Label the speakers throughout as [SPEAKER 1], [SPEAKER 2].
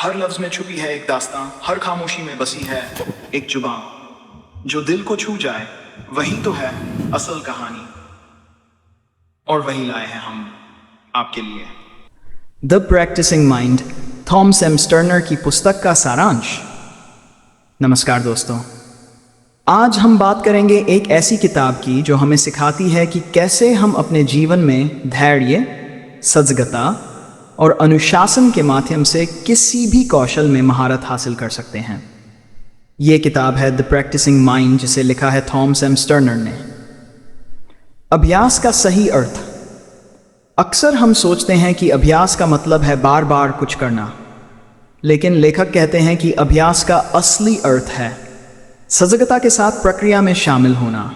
[SPEAKER 1] हर लफ्ज में छुपी है एक दास्तां, हर खामोशी में बसी है एक जुबान। जो दिल को छू जाए वही तो है असल कहानी, और वही लाए हैं हम आपके लिए।
[SPEAKER 2] The practicing mind, Thomas M Sterner की पुस्तक का सारांश। नमस्कार दोस्तों, आज हम बात करेंगे एक ऐसी किताब की जो हमें सिखाती है कि कैसे हम अपने जीवन में धैर्य, सजगता और अनुशासन के माध्यम से किसी भी कौशल में महारत हासिल कर सकते हैं। ये किताब है द प्रैक्टिसिंग माइंड, जिसे लिखा है थॉमस एम स्टर्नर ने। अभ्यास का सही अर्थ। अक्सर हम सोचते हैं कि अभ्यास का मतलब है बार बार कुछ करना, लेकिन लेखक कहते हैं कि अभ्यास का असली अर्थ है सजगता के साथ प्रक्रिया में शामिल होना।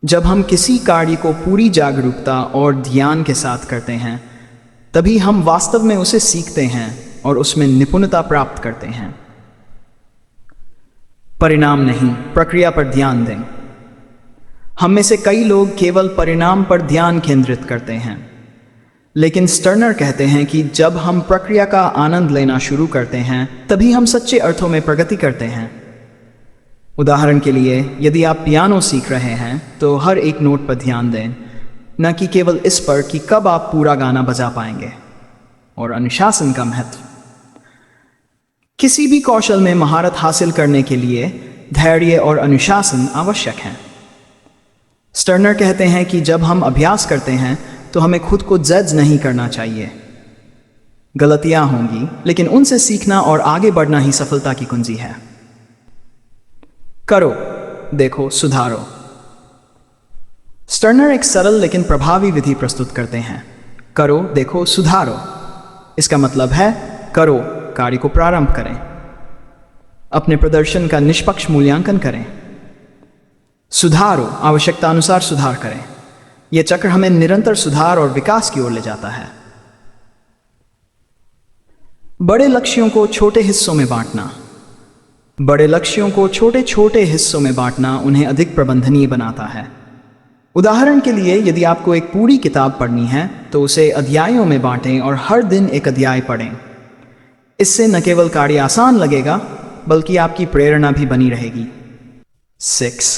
[SPEAKER 2] जब हम किसी कार्य को पूरी जागरूकता और ध्यान के साथ करते हैं, तभी हम वास्तव में उसे सीखते हैं और उसमें निपुणता प्राप्त करते हैं। परिणाम नहीं, प्रक्रिया पर ध्यान दें। हम में से कई लोग केवल परिणाम पर ध्यान केंद्रित करते हैं, लेकिन स्टर्नर कहते हैं कि जब हम प्रक्रिया का आनंद लेना शुरू करते हैं, तभी हम सच्चे अर्थों में प्रगति करते हैं। उदाहरण के लिए, यदि आप पियानो सीख रहे हैं तो हर एक नोट पर ध्यान दें, न कि केवल इस पर कि कब आप पूरा गाना बजा पाएंगे। और अनुशासन का महत्व। किसी भी कौशल में महारत हासिल करने के लिए धैर्य और अनुशासन आवश्यक है। स्टर्नर कहते हैं कि जब हम अभ्यास करते हैं तो हमें खुद को जज नहीं करना चाहिए। गलतियां होंगी, लेकिन उनसे सीखना और आगे बढ़ना ही सफलता की कुंजी है। करो, देखो, सुधारो। स्टर्नर एक सरल लेकिन प्रभावी विधि प्रस्तुत करते हैं। करो, देखो, सुधारो। इसका मतलब है करो, कार्य को प्रारंभ करें, अपने प्रदर्शन का निष्पक्ष मूल्यांकन करें। सुधारो, आवश्यकता अनुसार सुधार करें। यह चक्र हमें निरंतर सुधार और विकास की ओर ले जाता है। बड़े लक्ष्यों को छोटे हिस्सों में बांटना। बड़े लक्ष्यों को छोटे छोटे हिस्सों में बांटना उन्हें अधिक प्रबंधनीय बनाता है। उदाहरण के लिए, यदि आपको एक पूरी किताब पढ़नी है तो उसे अध्यायों में बांटें और हर दिन एक अध्याय पढ़ें। इससे न केवल कार्य आसान लगेगा, बल्कि आपकी प्रेरणा भी बनी रहेगी। 6.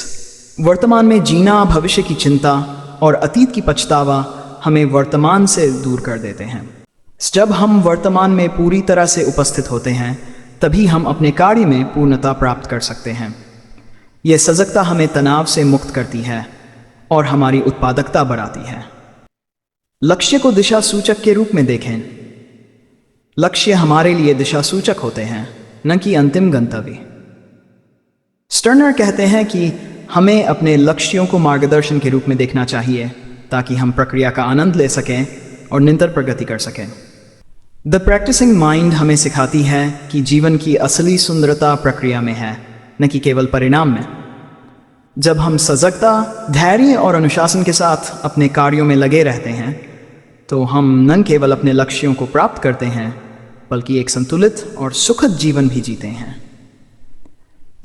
[SPEAKER 2] वर्तमान में जीना। भविष्य की चिंता और अतीत की पछतावा हमें वर्तमान से दूर कर देते हैं। जब हम वर्तमान में पूरी तरह से उपस्थित होते हैं, तभी हम अपने कार्य में पूर्णता प्राप्त कर सकते हैं। यह सजगता हमें तनाव से मुक्त करती है और हमारी उत्पादकता बढ़ाती है। लक्ष्य को दिशा सूचक के रूप में देखें। लक्ष्य हमारे लिए दिशा सूचक होते हैं, न कि अंतिम गंतव्य। स्टर्नर कहते हैं कि हमें अपने लक्ष्यों को मार्गदर्शन के रूप में देखना चाहिए, ताकि हम प्रक्रिया का आनंद ले सकें और निरंतर प्रगति कर सकें। द प्रैक्टिसिंग माइंड हमें सिखाती है कि जीवन की असली सुंदरता प्रक्रिया में है, न कि केवल परिणाम में। जब हम सजगता, धैर्य और अनुशासन के साथ अपने कार्यों में लगे रहते हैं, तो हम न केवल अपने लक्ष्यों को प्राप्त करते हैं, बल्कि एक संतुलित और सुखद जीवन भी जीते हैं।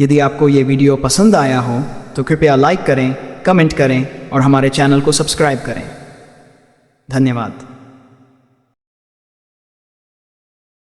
[SPEAKER 2] यदि आपको ये वीडियो पसंद आया हो तो कृपया लाइक करें, कमेंट करें और हमारे चैनल को सब्सक्राइब करें। धन्यवाद।